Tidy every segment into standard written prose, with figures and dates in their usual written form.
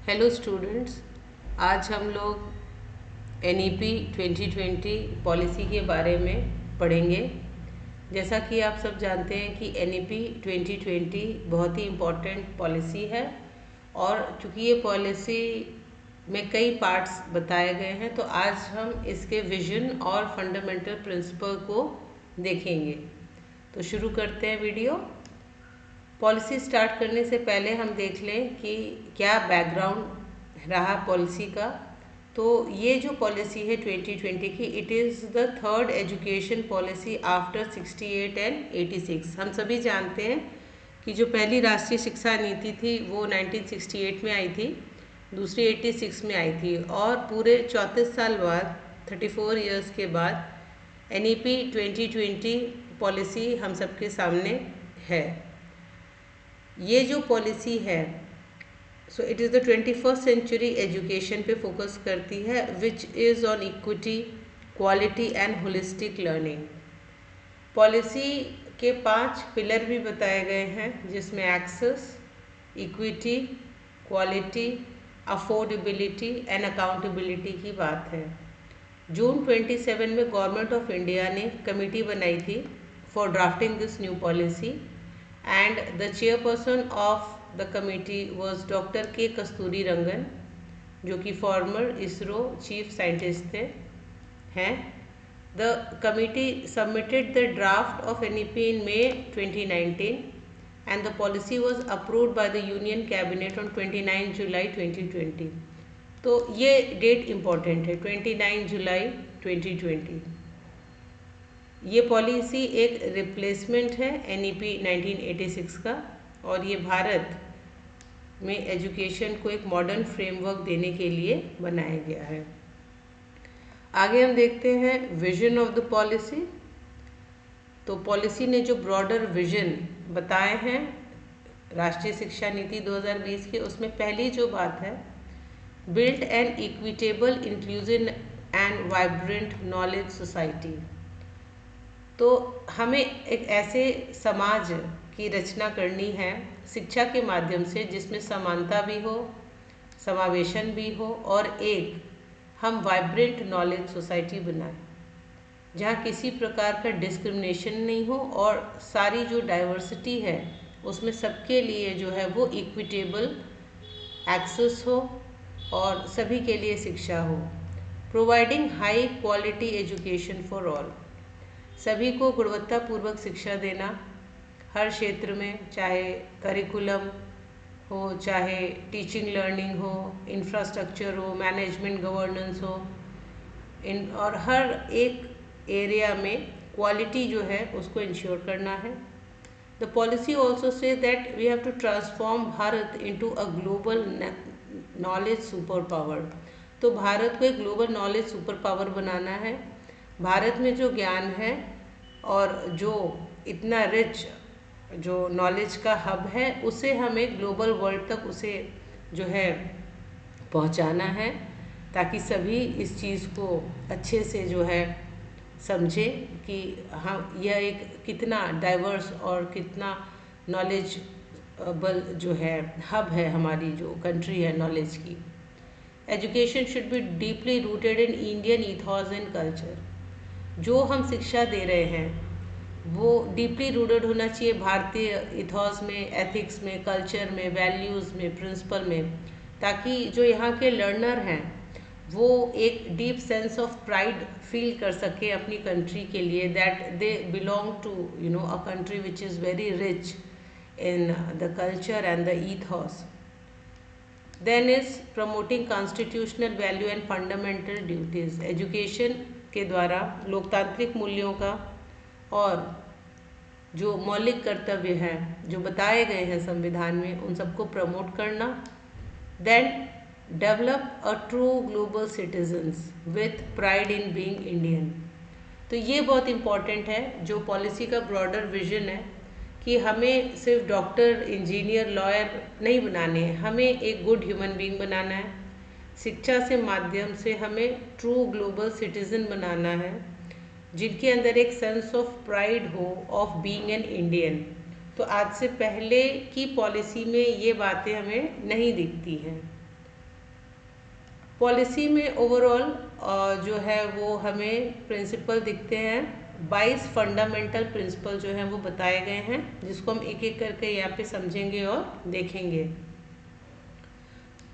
Hello students, आज हम लोग NEP 2020 पॉलिसी के बारे में पढ़ेंगे। जैसा कि आप सब जानते हैं कि NEP 2020 बहुत ही इम्पोर्टेंट पॉलिसी है और चूँकि ये पॉलिसी में कई पार्ट्स बताए गए हैं तो आज हम इसके विजन और फंडामेंटल प्रिंसिपल को देखेंगे। तो शुरू करते हैं वीडियो। पॉलिसी स्टार्ट करने से पहले हम देख लें कि क्या बैकग्राउंड रहा पॉलिसी का। तो ये जो पॉलिसी है 2020 की, it is the third education policy after 68 and 86। हम सभी जानते हैं कि जो पहली राष्ट्रीय शिक्षा नीति थी वो 1968 में आई थी, दूसरी 86 में आई थी और पूरे 34 साल बाद 34 इयर्स के बाद NEP 2020 पॉलिसी हम सबके सामने है। ये जो पॉलिसी है so it is the 21st century education पे फोकस करती है, which is on equity, quality and holistic learning. Policy के 5 पिलर भी बताए गए हैं जिसमें access, equity, quality, affordability and accountability की बात है। जून 27 में गवर्नमेंट ऑफ इंडिया ने कमेटी बनाई थी for drafting this new policy and the chairperson of the committee was Dr. K. Kasturi Rangan, जो कि फॉर्मर इसरो चीफ साइंटिस्ट हैं। The committee submitted the draft of NEP in May 2019 and the policy was approved by the Union Cabinet on 29 July 2020। तो ये date important है, 29 जुलाई 2020। ये policy एक replacement है NEP 1986 का और ये भारत में एजुकेशन को एक मॉडर्न फ्रेमवर्क देने के लिए बनाया गया है। आगे हम देखते हैं विजन ऑफ द पॉलिसी। तो पॉलिसी ने जो ब्रॉडर विजन बताए हैं राष्ट्रीय शिक्षा नीति 2020 के, उसमें पहली जो बात है, build an equitable, inclusive and vibrant knowledge society. तो हमें एक ऐसे समाज की रचना करनी है शिक्षा के माध्यम से जिसमें समानता भी हो, समावेशन भी हो और एक हम वाइब्रेंट नॉलेज सोसाइटी बनाएं जहाँ किसी प्रकार का डिस्क्रिमिनेशन नहीं हो और सारी जो डाइवर्सिटी है उसमें सबके लिए जो है वो इक्विटेबल एक्सेस हो और सभी के लिए शिक्षा हो। Providing high quality education for all, सभी को गुणवत्तापूर्वक शिक्षा देना हर क्षेत्र में, चाहे करिकुलम हो, चाहे टीचिंग लर्निंग हो, इंफ्रास्ट्रक्चर हो, मैनेजमेंट गवर्नेंस हो, और हर एक एरिया में क्वालिटी जो है उसको इंश्योर करना है। The policy also says that we have to transform Bharat into a global knowledge super power. तो भारत को एक ग्लोबल नॉलेज सुपर पावर बनाना है। भारत में जो ज्ञान है और जो इतना रिच जो नॉलेज का हब है उसे हमें ग्लोबल वर्ल्ड तक उसे जो है पहुंचाना है ताकि सभी इस चीज़ को अच्छे से जो है समझें कि हम यह एक कितना डाइवर्स और कितना नॉलेजबल जो है हब है हमारी जो कंट्री है नॉलेज की। Education should be deeply rooted in Indian ईथॉस and culture. जो हम शिक्षा दे रहे हैं वो डीपली रूटेड होना चाहिए भारतीय इथॉस में, एथिक्स में, कल्चर में, वैल्यूज़ में, प्रिंसिपल में, ताकि जो यहाँ के लर्नर हैं वो एक deep sense of pride feel कर सके अपनी कंट्री के लिए, that they belong to a country which is very rich in the culture and the ethos. Then is promoting constitutional value and fundamental duties. Education के द्वारा लोकतांत्रिक मूल्यों का और जो मौलिक कर्तव्य हैं जो बताए गए हैं संविधान में उन सबको प्रमोट करना। Then develop a true global citizens with pride in being Indian. तो ये बहुत इम्पॉर्टेंट है जो पॉलिसी का ब्रॉडर विजन है कि हमें सिर्फ डॉक्टर, इंजीनियर, लॉयर नहीं बनाने हैं, हमें एक गुड ह्यूमन बीइंग बनाना है। शिक्षा से माध्यम से हमें ट्रू ग्लोबल सिटीजन बनाना है जिनके अंदर एक सेंस ऑफ प्राइड हो ऑफ बीइंग एन इंडियन। तो आज से पहले की पॉलिसी में ये बातें हमें नहीं दिखती हैं। पॉलिसी में ओवरऑल जो है वो हमें प्रिंसिपल दिखते हैं। 22 फंडामेंटल प्रिंसिपल जो हैं वो बताए गए हैं, जिसको हम एक एक करके यहाँ पे समझेंगे और देखेंगे।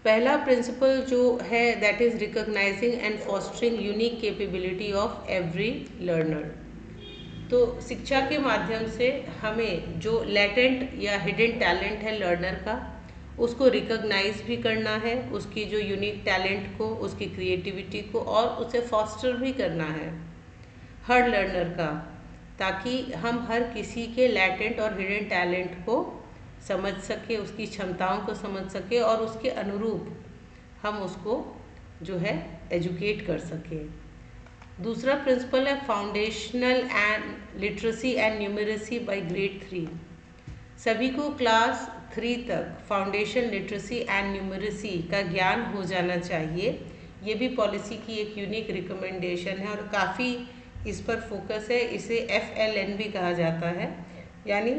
पहला प्रिंसिपल जो है that is recognising and fostering unique capability of every learner. तो शिक्षा के माध्यम से हमें जो लेटेंट या हिडन टैलेंट है लर्नर का, उसको रिकॉग्नाइज भी करना है, उसकी जो यूनिक टैलेंट को, उसकी क्रिएटिविटी को, और उसे फॉस्टर भी करना है हर लर्नर का, ताकि हम हर किसी के लेटेंट और हिडन टैलेंट को समझ सके, उसकी क्षमताओं को समझ सके और उसके अनुरूप हम उसको जो है एजुकेट कर सकें। दूसरा प्रिंसिपल है foundational and literacy and numeracy by grade 3। सभी को क्लास 3 तक फाउंडेशन लिटरेसी एंड न्यूमरेसी का ज्ञान हो जाना चाहिए। ये भी पॉलिसी की एक यूनिक रिकमेंडेशन है और काफ़ी इस पर फोकस है। इसे FLN भी कहा जाता है, यानी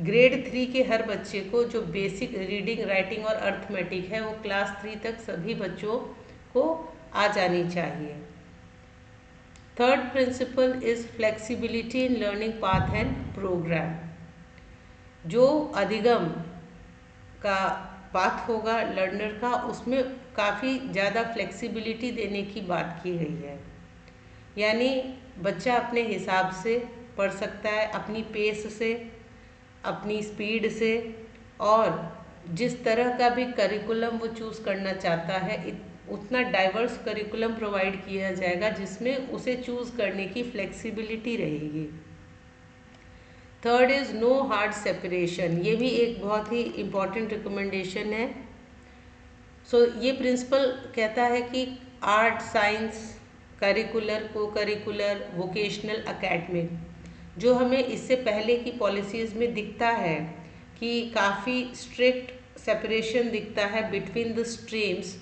ग्रेड 3 के हर बच्चे को जो बेसिक रीडिंग, राइटिंग और अर्थमेटिक है वो क्लास 3 तक सभी बच्चों को आ जानी चाहिए। Third principle is flexibility in learning path and program. जो अधिगम का पाथ होगा लर्नर का, उसमें काफ़ी ज़्यादा फ्लेक्सिबिलिटी देने की बात की गई है, यानी बच्चा अपने हिसाब से पढ़ सकता है, अपनी पेस से, अपनी स्पीड से, और जिस तरह का भी करिकुलम वो चूज़ करना चाहता है उतना डाइवर्स करिकुलम प्रोवाइड किया जाएगा जिसमें उसे चूज़ करने की फ्लेक्सिबिलिटी रहेगी। Third is no hard separation. ये भी एक बहुत ही इम्पॉर्टेंट रिकमेंडेशन है। ये प्रिंसिपल कहता है कि आर्ट, साइंस, करिकुलर, को करिकुलर, वोकेशनल, एकेडमिक, जो हमें इससे पहले की पॉलिसीज़ में दिखता है कि काफ़ी स्ट्रिक्ट सेपरेशन दिखता है बिटवीन द स्ट्रीम्स,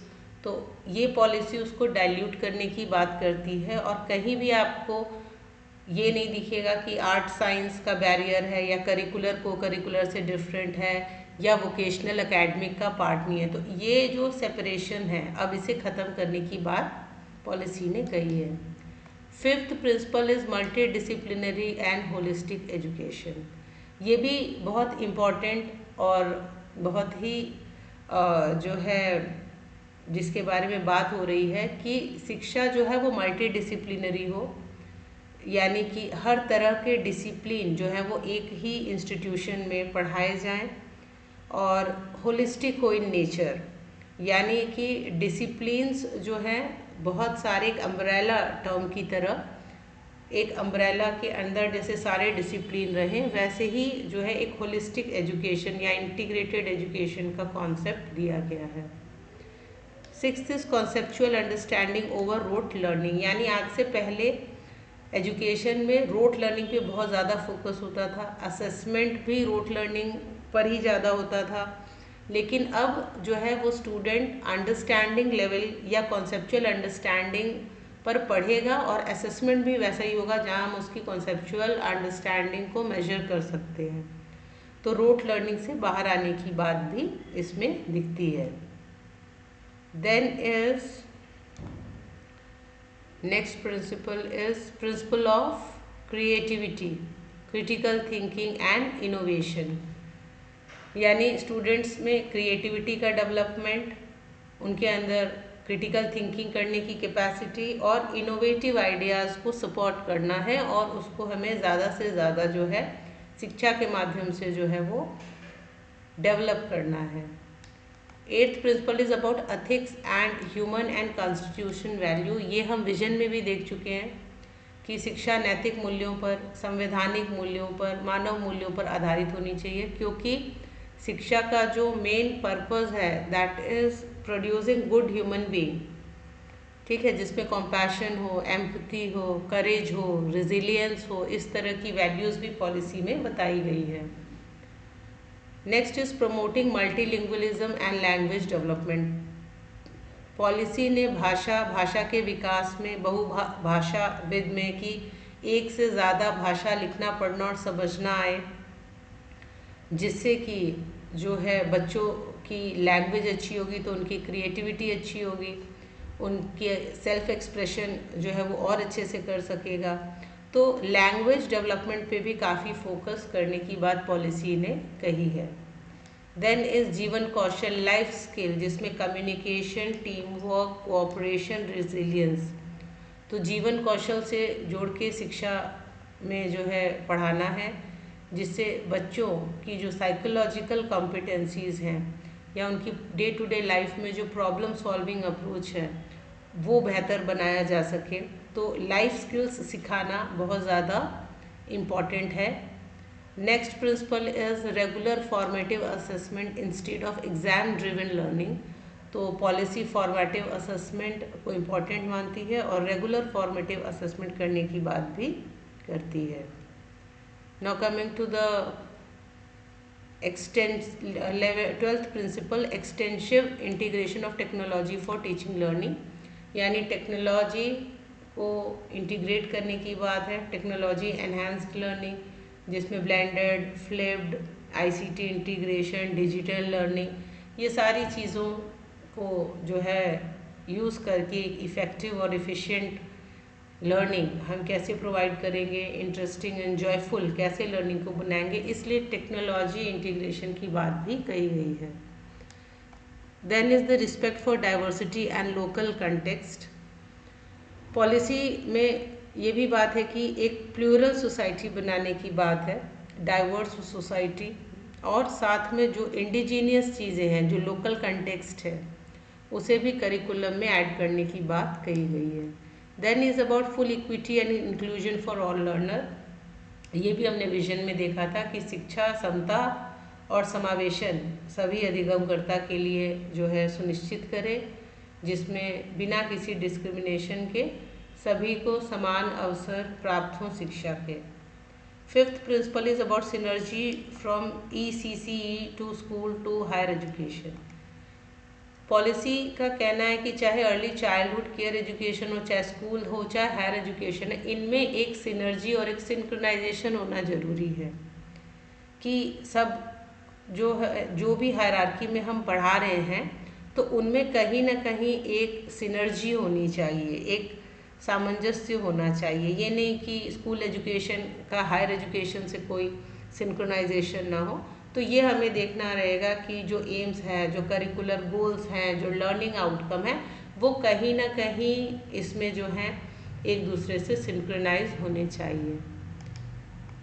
तो ये पॉलिसी उसको डाइल्यूट करने की बात करती है। और कहीं भी आपको ये नहीं दिखेगा कि आर्ट साइंस का बैरियर है, या करिकुलर को करिकुलर से डिफरेंट है, या वोकेशनल एकेडमिक का पार्ट नहीं है। तो ये जो सेपरेशन है, अब इसे ख़त्म करने की बात पॉलिसी ने कही है। Fifth principle is multi disciplinary and holistic education. ये भी बहुत इम्पॉर्टेंट और बहुत ही जो है जिसके बारे में बात हो रही है कि शिक्षा जो है वो मल्टी डिसिप्लिनरी हो, यानी कि हर तरह के डिसिप्लिन जो है वो एक ही इंस्टीट्यूशन में पढ़ाए जाएं, और होलिस्टिक हो इन नेचर, यानी कि डिसिप्लिन्स जो हैं बहुत सारे एक अम्ब्रेला टर्म की तरह, एक अम्ब्रेला के अंदर जैसे सारे डिसिप्लिन रहें, वैसे ही जो है एक होलिस्टिक एजुकेशन या इंटीग्रेटेड एजुकेशन का कॉन्सेप्ट दिया गया है। Sixth is conceptual understanding over rote learning, यानी आज से पहले एजुकेशन में रोट लर्निंग पे बहुत ज़्यादा फोकस होता था, असेसमेंट भी रोट लर्निंग पर ही ज़्यादा होता था, लेकिन अब जो है वो स्टूडेंट अंडरस्टैंडिंग लेवल या कॉन्सेप्चुअल अंडरस्टैंडिंग पर पढ़ेगा, और असेसमेंट भी वैसा ही होगा जहाँ हम उसकी कॉन्सेप्चुअल अंडरस्टैंडिंग को मेजर कर सकते हैं। तो रोट लर्निंग से बाहर आने की बात भी इसमें दिखती है। Then is next principle is principle of creativity, critical thinking and innovation, यानी स्टूडेंट्स में क्रिएटिविटी का डेवलपमेंट, उनके अंदर क्रिटिकल थिंकिंग करने की कैपेसिटी और इनोवेटिव आइडियाज़ को सपोर्ट करना है, और उसको हमें ज़्यादा से ज़्यादा जो है शिक्षा के माध्यम से जो है वो डेवलप करना है। Eighth principle is about ethics and human and constitution value. ये हम विजन में भी देख चुके हैं कि शिक्षा नैतिक मूल्यों पर, संवैधानिक मूल्यों पर, मानव मूल्यों पर आधारित होनी चाहिए, क्योंकि शिक्षा का जो मेन पर्पस है that is producing good human being, ठीक है, जिसमें कॉम्पैशन हो, एम्पैथी हो, करेज हो, रेजिलियंस हो, इस तरह की वैल्यूज़ भी पॉलिसी में बताई गई है। Next is promoting multilingualism and language development. Policy ने भाषा के विकास में, बहुभाषाविद में कि एक से ज़्यादा भाषा लिखना, पढ़ना और समझना आए, जिससे कि जो है बच्चों की लैंग्वेज अच्छी होगी तो उनकी क्रिएटिविटी अच्छी होगी, उनके सेल्फ एक्सप्रेशन जो है वो और अच्छे से कर सकेगा। तो लैंग्वेज डेवलपमेंट पे भी काफ़ी फोकस करने की बात पॉलिसी ने कही है। देन इज जीवन कौशल लाइफ स्किल, जिसमें communication, team work, cooperation, resilience. तो जीवन कौशल से जोड़ के शिक्षा में जो है पढ़ाना है, जिससे बच्चों की जो साइकोलॉजिकल कॉम्पिटेंसीज़ हैं या उनकी डे टू डे लाइफ में जो प्रॉब्लम सॉल्विंग अप्रोच है वो बेहतर बनाया जा सके। तो लाइफ स्किल्स सिखाना बहुत ज़्यादा इम्पॉर्टेंट है। Next principle is regular formative assessment instead of exam driven learning. तो पॉलिसी फॉर्मेटिव असेसमेंट को इम्पॉर्टेंट मानती है और रेगुलर फॉर्मेटिव असेसमेंट करने की बात भी करती है। Now coming to the twelfth principle, extensive integration of technology for teaching learning, यानी टेक्नोलॉजी को इंटीग्रेट करने की बात है। टेक्नोलॉजी एनहांस्ड लर्निंग, जिसमें blended, flipped, ICT integration, digital learning, ये सारी चीज़ों को जो है यूज़ करके एक इफ़ेक्टिव और एफिशिएंट लर्निंग हम कैसे प्रोवाइड करेंगे, इंटरेस्टिंग एंड जॉयफुल कैसे लर्निंग को बनाएंगे, इसलिए टेक्नोलॉजी इंटीग्रेशन की बात भी कही गई है। Then is the respect for diversity and local context. Policy में ये भी बात है कि एक प्लूरल सोसाइटी बनाने की बात है, डाइवर्स सोसाइटी, और साथ में जो इंडिजीनियस चीज़ें हैं, जो लोकल कंटेक्स्ट है, उसे भी करिकुलम में ऐड करने की बात कही गई है। Then is about full equity and inclusion for all learner. ये भी हमने विजन में देखा था कि शिक्षा, समता और समावेशन सभी अधिगमकर्ता के लिए जो है सुनिश्चित करे, जिसमें बिना किसी डिस्क्रिमिनेशन के सभी को समान अवसर प्राप्त हों शिक्षा के। Fifth principle is about synergy from ECCE to school to higher education. Policy का कहना है कि चाहे अर्ली चाइल्डहुड केयर एजुकेशन हो, चाहे स्कूल हो, चाहे हायर एजुकेशन है, इनमें एक सिनर्जी और एक सिंक्रोनाइजेशन होना ज़रूरी है कि सब जो भी हायरार्की में हम पढ़ा रहे हैं तो उनमें कहीं ना कहीं एक सिनर्जी होनी चाहिए, एक सामंजस्य होना चाहिए। ये नहीं कि स्कूल एजुकेशन का हायर एजुकेशन से कोई सिंक्रोनाइजेशन ना हो। तो ये हमें देखना रहेगा कि जो एम्स हैं, जो करिकुलर गोल्स हैं, जो लर्निंग आउटकम है, वो कहीं ना कहीं इसमें जो हैं एक दूसरे से सिंक्रोनाइज होने चाहिए।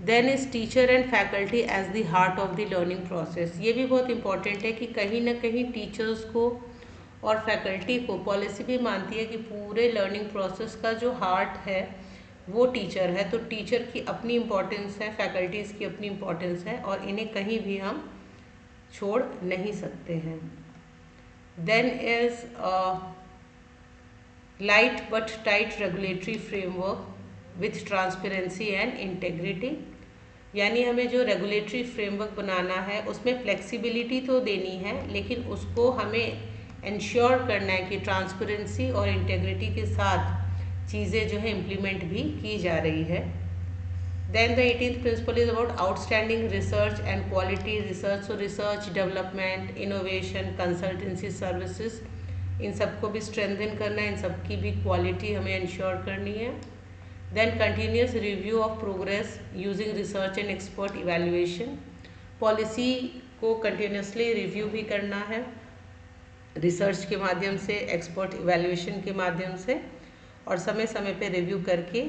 Then is teacher and faculty as the heart of the learning process. ये भी बहुत इंपॉर्टेंट है कि कहीं ना कहीं टीचर्स को और फैकल्टी को पॉलिसी भी मानती है कि पूरे लर्निंग प्रोसेस का जो हार्ट है वो टीचर है। तो टीचर की अपनी इम्पोर्टेंस है, फैकल्टीज़ की अपनी इम्पोर्टेंस है और इन्हें कहीं भी हम छोड़ नहीं सकते हैं। Then is light but tight regulatory framework with transparency and integrity, यानी हमें जो रेगुलेटरी फ्रेमवर्क बनाना है उसमें फ्लेक्सिबिलिटी तो देनी है, लेकिन उसको हमें इंश्योर करना है कि ट्रांसपेरेंसी और इंटेग्रिटी के साथ चीज़ें जो है इम्प्लीमेंट भी की जा रही है। Then the 18th principle is about outstanding research and quality research. So research, development, innovation, consultancy services, इन सबको भी स्ट्रेंथन करना है, इन सब की भी क्वालिटी हमें इंश्योर करनी है। Then continuous review of progress using research and expert evaluation. Policy को कंटिन्यूसली रिव्यू भी करना है रिसर्च के माध्यम से, एक्सपर्ट इवैल्यूएशन के माध्यम से, और समय समय पे रिव्यू करके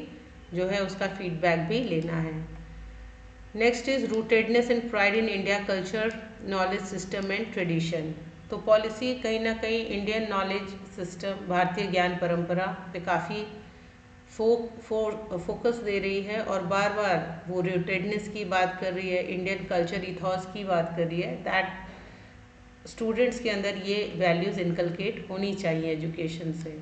जो है उसका फीडबैक भी लेना है। Next is rootedness and pride in India culture, knowledge system and tradition. तो पॉलिसी कहीं ना कहीं इंडियन नॉलेज सिस्टम, भारतीय ज्ञान परंपरा पे काफ़ी फोकस दे रही है और बार बार वो रूटेडनेस की बात कर रही है, इंडियन कल्चर इथॉस की बात कर रही है, दैट स्टूडेंट्स के अंदर ये वैल्यूज़ इनकलकेट होनी चाहिए एजुकेशन से।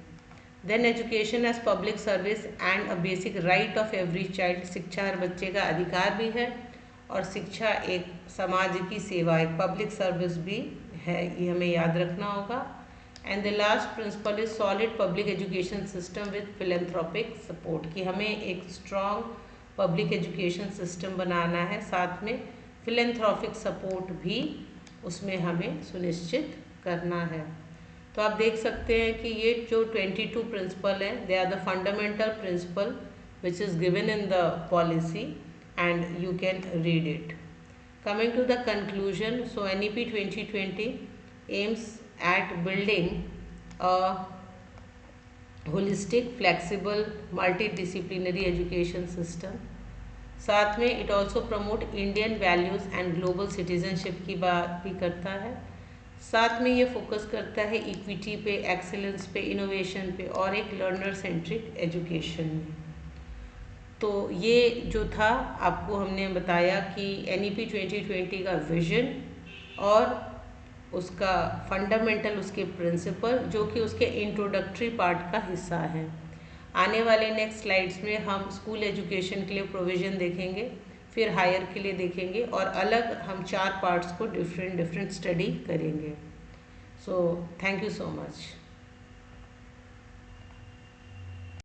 Then education as public service and a basic right of every child. शिक्षा हर बच्चे का अधिकार भी है और शिक्षा एक समाज की सेवा, एक पब्लिक सर्विस भी है, ये हमें याद रखना होगा। And the last principle is solid public education system with philanthropic support, कि हमें एक स्ट्रॉन्ग पब्लिक एजुकेशन सिस्टम बनाना है, साथ में फिलेंथ्रोपिक सपोर्ट भी उसमें हमें सुनिश्चित करना है। तो आप देख सकते हैं कि ये जो 22 प्रिंसिपल हैं, they are the fundamental principle which is given in the policy and you can read it. Coming to the conclusion, so NEP 2020 aims at building a holistic, flexible, multidisciplinary education system. साथ में it also promote Indian values and global citizenship की बात भी करता है. साथ में ये फोकस करता है इक्विटी पे, एक्सीलेंस पे, इनोवेशन पे और एक लर्नर सेंट्रिक एजुकेशन में. तो ये जो था आपको हमने बताया कि NEP 2020 का विजन और उसका फंडामेंटल उसके प्रिंसिपल जो कि उसके इंट्रोडक्टरी पार्ट का हिस्सा है. आने वाले नेक्स्ट स्लाइड्स में हम स्कूल एजुकेशन के लिए प्रोविज़न देखेंगे, फिर हायर के लिए देखेंगे और अलग हम 4 पार्ट्स को डिफरेंट स्टडी करेंगे. So thank you so much.